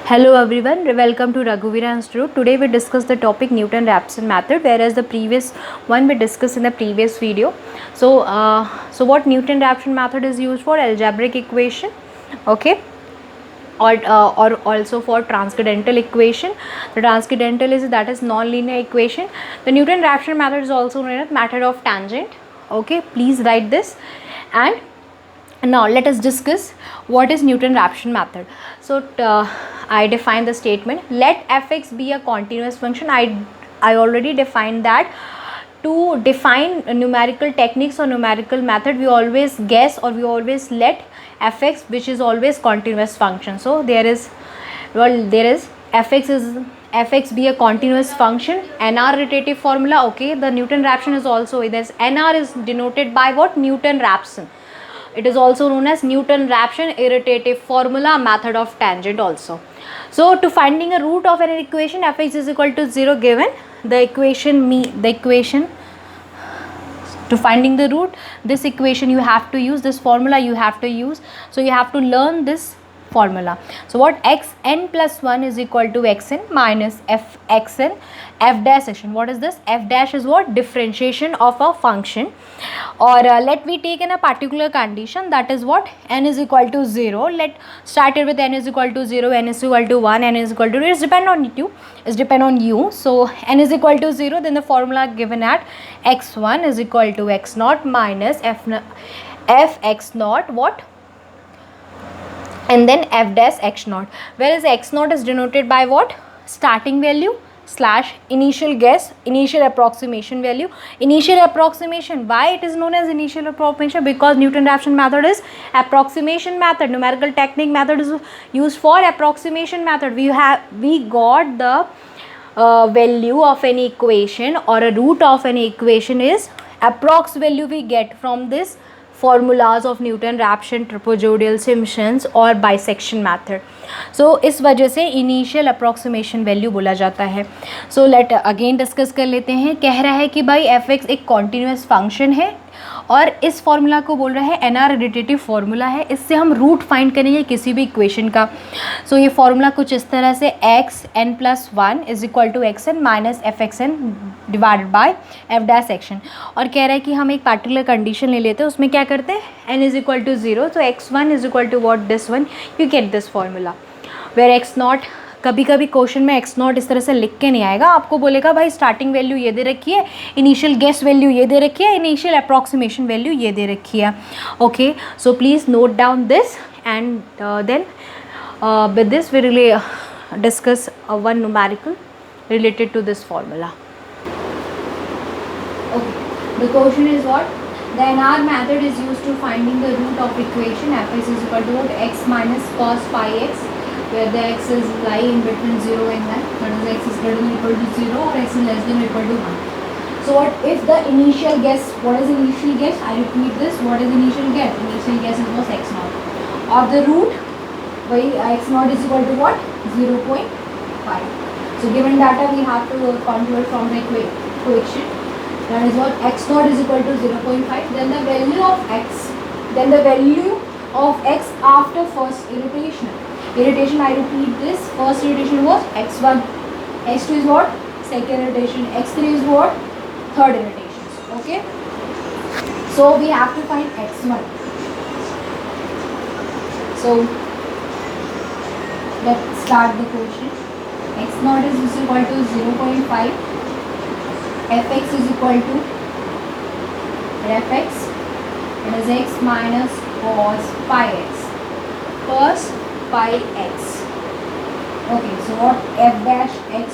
Hello everyone, welcome to Raghuvira Institute. Today we discuss the topic Newton-Raphson method, whereas the previous one we discussed in the previous video. So what Newton-Raphson method is used for? Algebraic equation, okay, or also for transcendental equation. The transcendental is non-linear equation. The Newton-Raphson method is also known as method of tangent. Okay, please write this. And now let us discuss what is Newton-Raphson method. So I define the statement, let fx be a continuous function. I already defined that. To define numerical techniques or numerical method, we always guess or we always let fx, which is always continuous function. So there is fx be a continuous function. NR rotative formula, okay, the Newton-Raphson is also this. NR is denoted by what? Newton-Raphson. It is also known as Newton-Raphson irritative formula, method of tangent also. So to finding a root of an equation fx is equal to 0 given, the equation to finding the root, this equation you have to use, this formula you have to use. So you have to learn this formula. So what? xn plus 1 is equal to xn minus fxn f dash section. What is this? F dash is what? Differentiation of a function. Or let we take in a particular condition, that is what? N is equal to 0. Let started with n is equal to 0, n is equal to 1, n is equal to 2. It depend on you. So n is equal to 0, then the formula given at x1 is equal to x naught minus fx naught what? And then f dash x naught, whereas x naught is denoted by what? Starting value slash initial guess, initial approximation value. Initial approximation, why it is known as initial approximation? Because Newton-Raphson method is approximation method. Numerical technique method is used for approximation method. We got the value of any equation or a root of any equation is approx value we get from this formulas of Newton-Raphson, trapezoidal, Simpson's और bisection method. So इस वजह से initial approximation value बोला जाता है. So let again discuss कर लेते हैं. कह रहा है कि भाई एफ एक्स एक कॉन्टीन्यूस फंक्शन है और इस फॉर्मूला को बोल रहा है एनआर रिलेटिव फार्मूला है. इससे हम रूट फाइंड करेंगे किसी भी इक्वेशन का. सो ये फार्मूला कुछ इस तरह से X N plus 1 is equal to X N minus F X N divided by F dash section. और कह रहा है कि हम एक पार्टिकुलर कंडीशन ले लेते हैं, उसमें क्या करते हैं? एन इज इक्वल टू 0, तो X one is equal to what? This one. You get this formula where X naught. कभी कभी क्वेश्चन में एक्स नॉट इस तरह से लिख के नहीं आएगा, आपको बोलेगा भाई स्टार्टिंग वैल्यू ये दे रखी है, इनिशियल गेस वैल्यू ये दे रखी है, इनिशियल अप्रॉक्सीमेशन वैल्यू ये दे रखी है. Okay, so please note down this and then with this we really discuss one numerical related to this formula. Okay, the question is what? The NR method is used to finding the root of equation fx is equal to what? X minus cos pi x, where the x is lying in between 0 and 1, that is x is greater than or equal to 0 or x is less than or equal to 1. So what if the initial guess, what is initial guess? I repeat this, what is initial guess? Initial guess is was x naught. Of the root, why x naught is equal to what? 0.5. So given data we have to convert from the equation, that is what? X naught is equal to 0.5, then the value of x after first iteration. I repeat this, first iteration was x1, x2 is what? Second iteration, x3 is what? Third iteration. Okay, so we have to find x1. So let's start the question. X naught is equal to 0.5, fx is equal to fx, it is x minus cos pi x, cos pi x. Okay, so what? F dash x,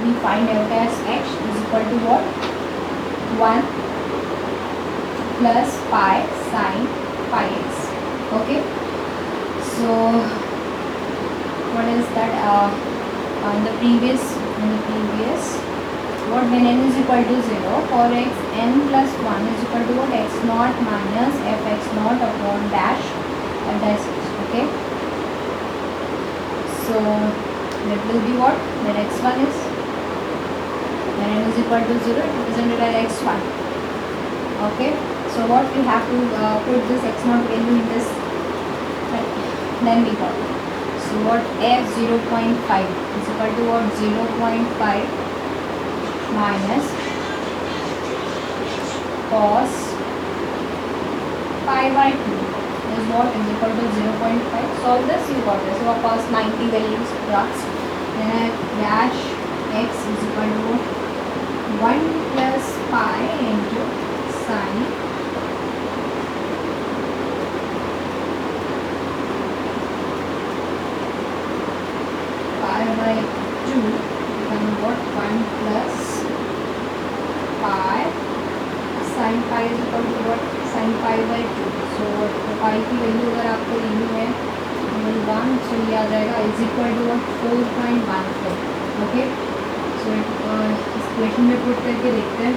we find f dash x is equal to what? 1 plus pi sin pi x. Okay, so what is that? In the previous what, when n is equal to 0, for x n plus 1 is equal to what? X naught minus fx naught upon dash f dash x. Okay, so that will be what? That x1 is, when n is equal to 0, it is represented as x1. Okay, so what we have to put this x naught value in this, then we got it. So So what f 0.5 is equal to what 0.5 minus cos pi by 2 is what is equal to 0.5. Solve this, you got this. So of course 90 values plus. Then dash x is equal to 1 plus pi into sin pi by 2 become what 1 plus pi sin pi is equal to what sin pi by 2. So pi की value अगर आपको लेनी है 1, so ये आ जाएगा is equal to what 4.14. Okay, so इस question में पुट करके देखते हैं.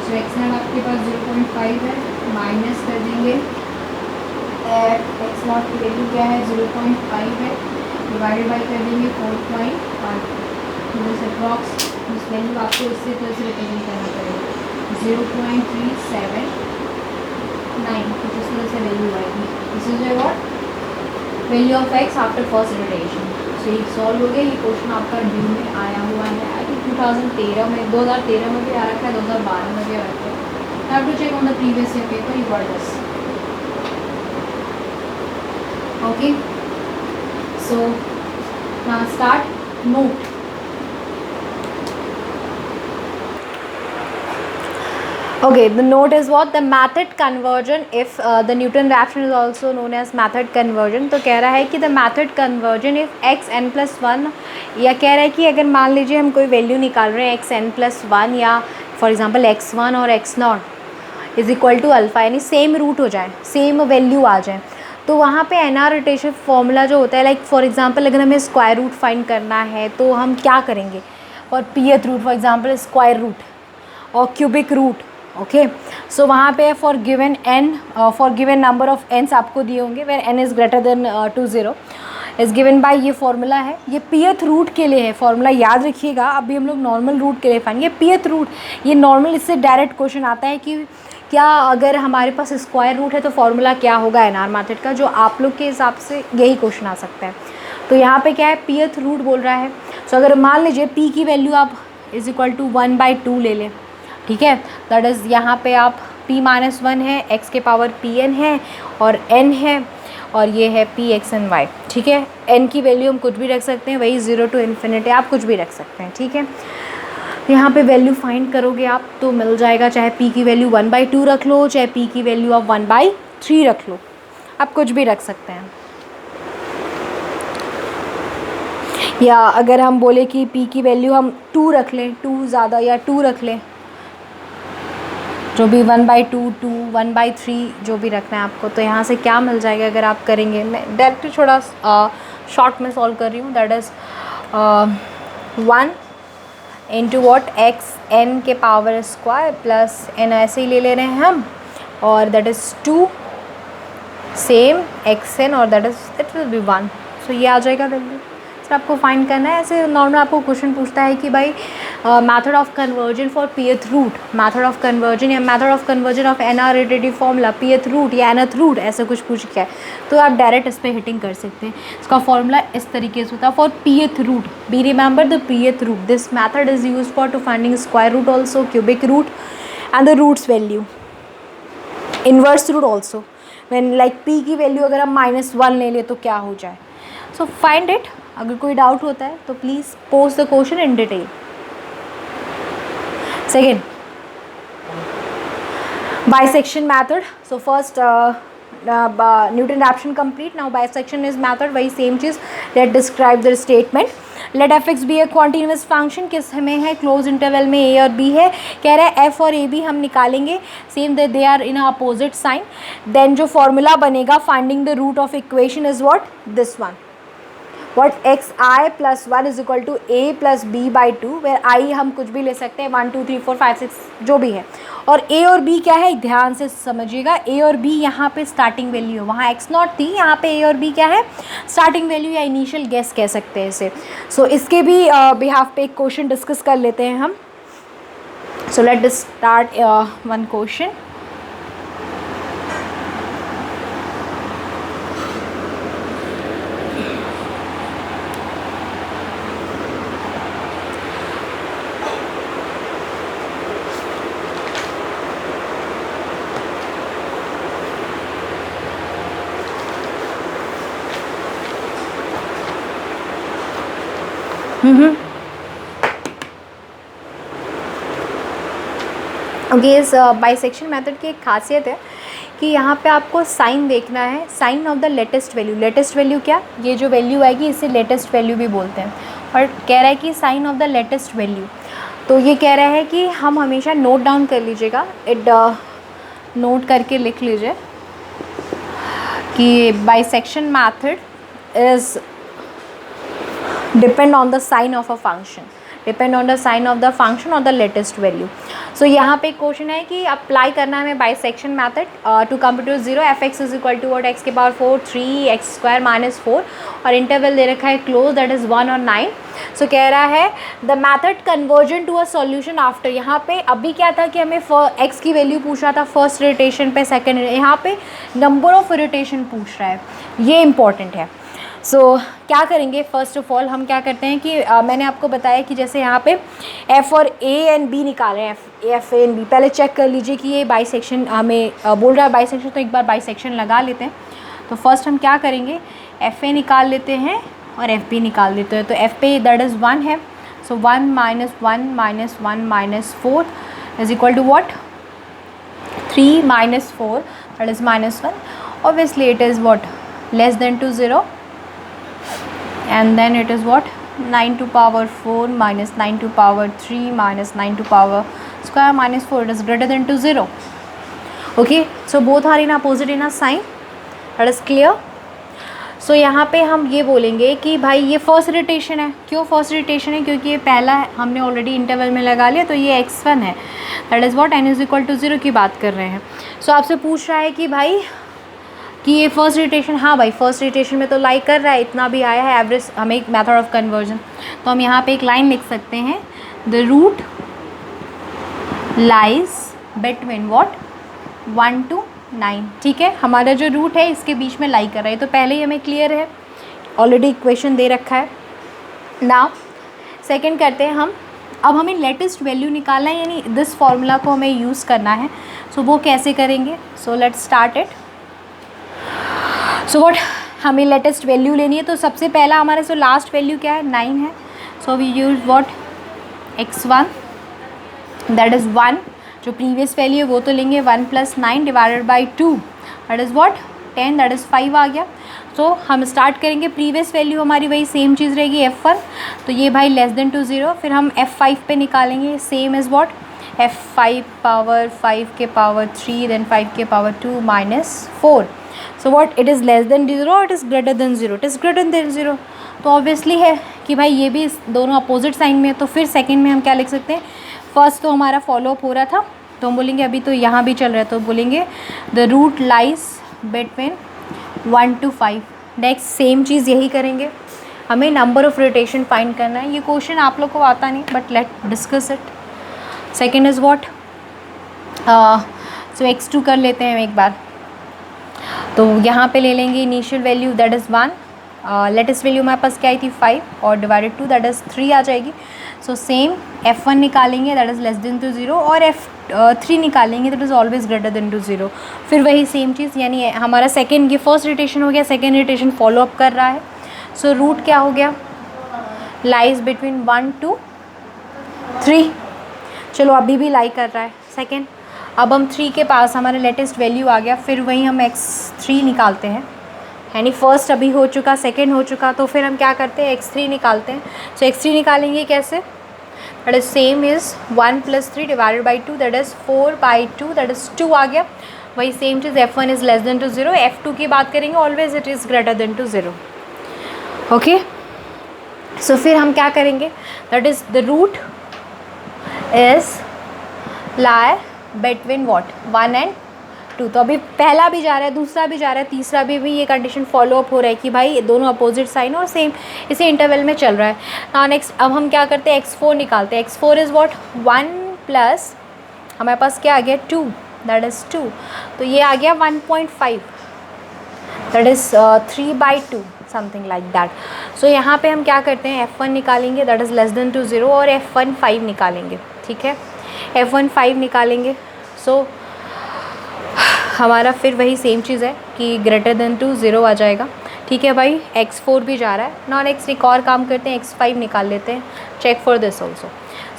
सो एक्स नॉट आपके पास 0.5 है, माइनस कर देंगे एक्स नॉट की वैल्यू क्या है 0.5 है, डिवाइडेड बाई कर देंगे 4.1. तो दिस अप्रॉक्स इस वैल्यू आपको इससे तरह से रिप्रेजेंट करना पड़ेगा 0.379 कुछ इस तरह से वैल्यू आएगी. This is what value of X after first iteration. So ये सॉल्व हो गया. ये क्वेश्चन आपका ड्यू में आया हुआ है आई थिंक 2013 में, 2013 में भी आ रखा है, 2012 में भी आ रखा है. Have to check on the previous year paper. You got this. Okay, so now start note. Okay, the note is what the method conversion. If the Newton reaction is also known as method conversion. तो कह रहा है कि the method conversion if x n plus 1, या कह रहा है कि अगर मान लीजिए हम कोई वैल्यू निकाल रहे हैं x n plus 1 या फॉर एग्जांपल x1 और x0 is equal to alpha, यानी सेम रूट हो जाए, सेम वैल्यू आ जाए, तो वहाँ पे NR रोटेशन फॉर्मूला जो होता है, लाइक फॉर एग्जांपल अगर हमें स्क्वायर रूट फाइंड करना है तो हम क्या करेंगे, और pth root for example square root और क्यूबिक रूट. ओके, सो वहाँ पे for given n, for given number of n's आपको दिए होंगे where n is greater than 20 is given by, ये फॉर्मूला है. ये पीएथ रूट के लिए है फॉर्मूला, याद रखिएगा. अभी हम लोग नॉर्मल रूट के लिए फाइंड, ये पीएथ रूट, ये नॉर्मल, इससे डायरेक्ट क्वेश्चन आता है कि क्या अगर हमारे पास स्क्वायर रूट है तो फॉर्मूला क्या होगा NR मेथड का, जो आप लोग के हिसाब से यही क्वेश्चन आ सकता है. तो यहाँ पे क्या है, पीएथ रूट बोल रहा है. सो अगर मान लीजिए p की वैल्यू आप इज़ इक्वल टू 1/2 ले लें, ठीक है, दैट इज़ यहाँ पे आप p-1 है, x के पावर pn है और n है, और ये है p x n y. ठीक है, n की वैल्यू हम कुछ भी रख सकते हैं, वही 0 to infinity आप कुछ भी रख सकते हैं. ठीक है, यहाँ पे वैल्यू फाइंड करोगे आप तो मिल जाएगा, चाहे p की वैल्यू 1/2 रख लो, चाहे p की वैल्यू आप 1/3 रख लो, आप कुछ भी रख सकते हैं. या अगर हम बोले कि p की वैल्यू हम 2 रख लें, 2 ज़्यादा या 2 रख लें, जो भी 1/2, 2, 1/3 जो भी रखना है आपको, तो यहाँ से क्या मिल जाएगा अगर आप करेंगे. मैं डायरेक्ट थोड़ा शॉर्ट में सॉल्व कर रही हूँ. That is 1 into what x n के पावर स्क्वायर प्लस n ऐसे ही ले रहे हैं हम, और दैट इज़ 2 सेम xn, और that is it will be 1. सो ये आ जाएगा वैल्यू. आपको फाइंड करना है. ऐसे नॉर्मल आपको क्वेश्चन पूछता है कि भाई method of convergence for pth root, method of convergence या method of convergence of NR rotative formula, pth root या nth रूट, ऐसा कुछ पूछ क्या है, तो आप डायरेक्ट इस पर हिटिंग कर सकते हैं. इसका फॉर्मूला इस तरीके से होता है for pth root. Be remember the pth root. This method is use for to finding square root also, cubic root and the roots value, inverse root also. When like p की value अगर हम -1 ले लें तो क्या हो जाए. So find it. अगर कोई डाउट होता है तो please post the question in detail. Second, bisection method. So first Newton Raphson complete. Now bisection is method, वही सेम चीज़. Let describe the statement. Let F X be a continuous function. किस में है, क्लोज इंटरवल में a और b है. कह रहा है f और a b हम निकालेंगे, same they are in opposite sign. Then जो फॉर्मूला बनेगा finding the root of equation is what, this one. what xi plus 1 is equal to a plus b by 2, where i हम कुछ भी ले सकते हैं, 1 2 3 4 5 6 जो भी है, और a और b क्या है ध्यान से समझिएगा. a और b यहाँ पे स्टार्टिंग वैल्यू है, वहाँ x0 थी, यहाँ पे a और b क्या है स्टार्टिंग वैल्यू या इनिशियल गेस कह सकते हैं इसे. सो इसके भी बिहाफ पे एक क्वेश्चन डिस्कस कर लेते हैं हम. So let start one question. Okay, इस बाइसेक्शन मेथड की एक खासियत है कि यहाँ पे आपको साइन देखना है, sign of the latest value. Latest value क्या, ये जो वैल्यू आएगी इसे लेटेस्ट वैल्यू भी बोलते हैं, और कह रहा है कि sign of the latest value. तो ये कह रहा है कि हम हमेशा नोट डाउन कर लीजिएगा, नोट करके लिख लीजिए कि bisection method is depend on the sign of a function, depend on the sign of the function और द लेटेस्ट वैल्यू। सो यहाँ पे क्वेश्चन है कि अप्लाई करना है हमें bisection method to compute 0 f(x) is equal to what, x के power 4 3x² - 4, और इंटरवल दे रखा है क्लोज, दैट इज़ 1 और 9। सो कह रहा है the method conversion to a solution after. यहाँ पे अभी क्या था कि हमें x की वैल्यू पूछ रहा था फर्स्ट इटरेशन पे, सेकेंड, यहाँ पे नंबर ऑफ इटरेशन पूछ रहा है, ये इंपॉर्टेंट है। सो क्या करेंगे, फर्स्ट ऑफ ऑल हम क्या करते हैं कि मैंने आपको बताया कि जैसे यहाँ पे f और a एंड b निकाले हैं, f a एंड b, पहले चेक कर लीजिए कि ये बाइसेक्शन हमें बोल रहा है बाइसेक्शन, तो एक बार बाइसेक्शन लगा लेते हैं। तो फर्स्ट हम क्या करेंगे, f a निकाल लेते हैं और f b निकाल लेते हैं। तो f a दैट इज़ 1 है, so 1 - 1 - 1 - 4 is equal to what, 3 - 4 that is -1। Obviously it is what, less than to 0, and then it is what, 9 to power 4 minus 9 to power 3 minus 9 to power square minus 4, it is greater than to 0. Okay, so both are in opposite in a sign, that is clear. So यहाँ पे हम ये बोलेंगे कि भाई ये first iteration है। क्यों फर्स्ट इटरेशन है, क्योंकि ये पहला हमने ऑलरेडी इंटरवल में लगा लिया, तो ये x1 है, that is what n is equal to 0 की बात कर रहे हैं। सो आपसे पूछ रहा है कि भाई कि ये फर्स्ट इटरेशन, हाँ भाई फर्स्ट इटरेशन में तो लाई कर रहा है, इतना भी आया है एवरेज, हमें एक मेथड ऑफ कन्वर्जन। तो हम यहाँ पे एक लाइन लिख सकते हैं, the root lies between what, 1 to 9। ठीक है, हमारा जो रूट है इसके बीच में लाई कर रहा है, तो पहले ही हमें क्लियर है, ऑलरेडी इक्वेशन दे रखा है। नाउ सेकेंड करते हैं हम, अब हमें लेटेस्ट वैल्यू निकालना है, यानी दिस फार्मूला को हमें यूज़ करना है। सो वो कैसे करेंगे, so let's start it. So what, हमें लेटेस्ट वैल्यू लेनी है, तो सबसे पहला हमारे सो लास्ट वैल्यू क्या है, 9 है। So we use what, x1 that is 1, जो प्रीवियस वैल्यू है वो तो लेंगे 1 + 9 divided by 2 that is what, 10, that is 5 आ गया। तो हम स्टार्ट करेंगे, प्रीवियस वैल्यू हमारी वही सेम चीज़ रहेगी f1, तो ये भाई लेस देन टू 0। फिर हम f5 पे निकालेंगे, same is what, f5 power 5 के पावर 3 देन 5 के power 2 - 4। So what, it is less then 0, it is greater then 0, it is greater then 0। तो ऑब्वियसली है कि भाई ये भी दोनों अपोजिट साइन में है। तो फिर सेकंड में हम क्या लिख सकते हैं, फर्स्ट तो हमारा फॉलोअप हो रहा था, तो हम बोलेंगे अभी तो यहाँ भी चल रहा है, तो बोलेंगे the root lies between 1 to 5। Next same चीज़ यही करेंगे, हमें नंबर ऑफ रोटेशन फाइंड करना है। ये क्वेश्चन आप लोग को आता नहीं, but let discuss it. Second is what, so x2 कर लेते हैं एक बार। तो यहाँ पे ले लेंगे initial value that is 1, latest value हमारे पास क्या आई थी 5, और डिवाइडेड 2 दैट इज़ 3 आ जाएगी। सो सेम f1 निकालेंगे that is less than to 0, और f3 निकालेंगे that is always greater than to 0। फिर वही सेम चीज़, यानी हमारा सेकेंड, ये फर्स्ट इटरेशन हो गया, सेकेंड इटरेशन फॉलोअप कर रहा है। सो रूट क्या हो गया, लाइज बिटवीन 1 to 3, चलो अभी भी लाई कर रहा है सेकेंड। अब हम 3 के पास हमारा लेटेस्ट वैल्यू आ गया, फिर वही हम x3 निकालते हैं, यानी फर्स्ट अभी हो चुका, सेकंड हो चुका, तो फिर हम क्या करते हैं, x3 निकालते हैं। सो x3 निकालेंगे कैसे, that is same is 1 + 3 divided by 2 that is 4/2 that is 2 आ गया। वही सेम चीज़, f1 is less than to 0, f2 की बात करेंगे, always it is greater than to 0। Okay, so फिर हम क्या करेंगे, that is the root is lie between what, 1 and 2। तो अभी पहला भी जा रहा है, दूसरा भी जा रहा है, तीसरा भी ये कंडीशन फॉलोअप हो रहा है कि भाई दोनों अपोजिट साइन और सेम इसी इंटरवल में चल रहा है। ना नेक्स्ट अब हम क्या करते हैं, x4 निकालते हैं। x4 इज़ व्हाट, 1 प्लस हमारे पास क्या आ गया 2 दैट इज़ 2, तो ये आ गया 1.5 that is 3/2 something like that. So यहाँ पे हम क्या करते हैं, f1 निकालेंगे that is less than to 0, और f1 5 निकालेंगे। ठीक है, f1 5 निकालेंगे। सो हमारा फिर वही सेम चीज़ है कि ग्रेटर देन टू 0 आ जाएगा। ठीक है भाई, x4 भी जा रहा है। नॉन x एक और काम करते हैं, x5 निकाल लेते हैं, चेक फॉर दिस ऑल्सो।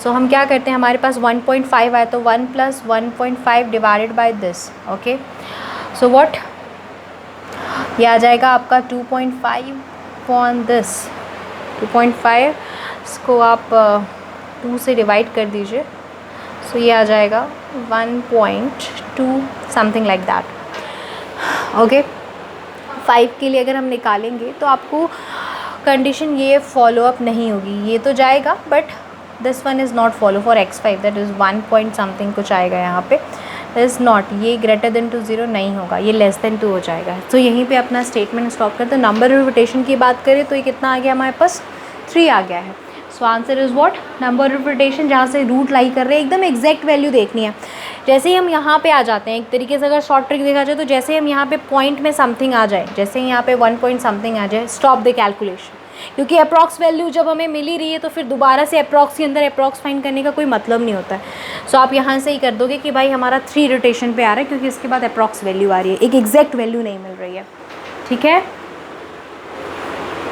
सो हम क्या करते हैं, हमारे पास 1.5 आया तो 1 + 1.5 divided by this, okay. So what, ये आ जाएगा आपका 2.5 अपॉन दिस 2.5, इसको आप 2 से डिवाइड कर दीजिए। सो ये आ जाएगा 1.2 समथिंग लाइक दैट, ओके। 5 के लिए अगर हम निकालेंगे तो आपको कंडीशन ये फॉलो अप नहीं होगी, ये तो जाएगा but this one is not follow for x5, that is 1 point something कुछ आएगा यहाँ पे, इज़ नॉट, ये ग्रेटर देन टू 0 नहीं होगा, ये लेस देन 2 हो जाएगा। तो यहीं पे अपना स्टेटमेंट स्टॉप करते हैं। नंबर ऑफ रोटेशन की बात करें तो ये कितना आ गया हमारे पास, 3 आ गया है। So answer is what, number of rotation जहाँ से रूट लाई कर रहे हैं एकदम एग्जैक्ट वैल्यू देखनी है। जैसे ही हम यहाँ पे आ जाते हैं, एक तरीके से अगर शॉर्ट ट्रिक देखा जाए तो जैसे हम यहाँ पे पॉइंट में समथिंग आ जाए, जैसे यहाँ पे 1 पॉइंट समथिंग आ जाए, स्टॉप द कैलकुलेशन, क्योंकि अप्रॉक्स वैल्यू जब हमें मिल ही रही है तो फिर दोबारा से अप्रॉक्स के अंदर अप्रॉक्स फाइंड करने का कोई मतलब नहीं होता है। सो आप यहाँ से ही कर दोगे कि भाई हमारा 3 रोटेशन पे आ रहा है, क्योंकि इसके बाद अप्रॉक्स वैल्यू आ रही है, एक एग्जैक्ट वैल्यू नहीं मिल रही है, ठीक है।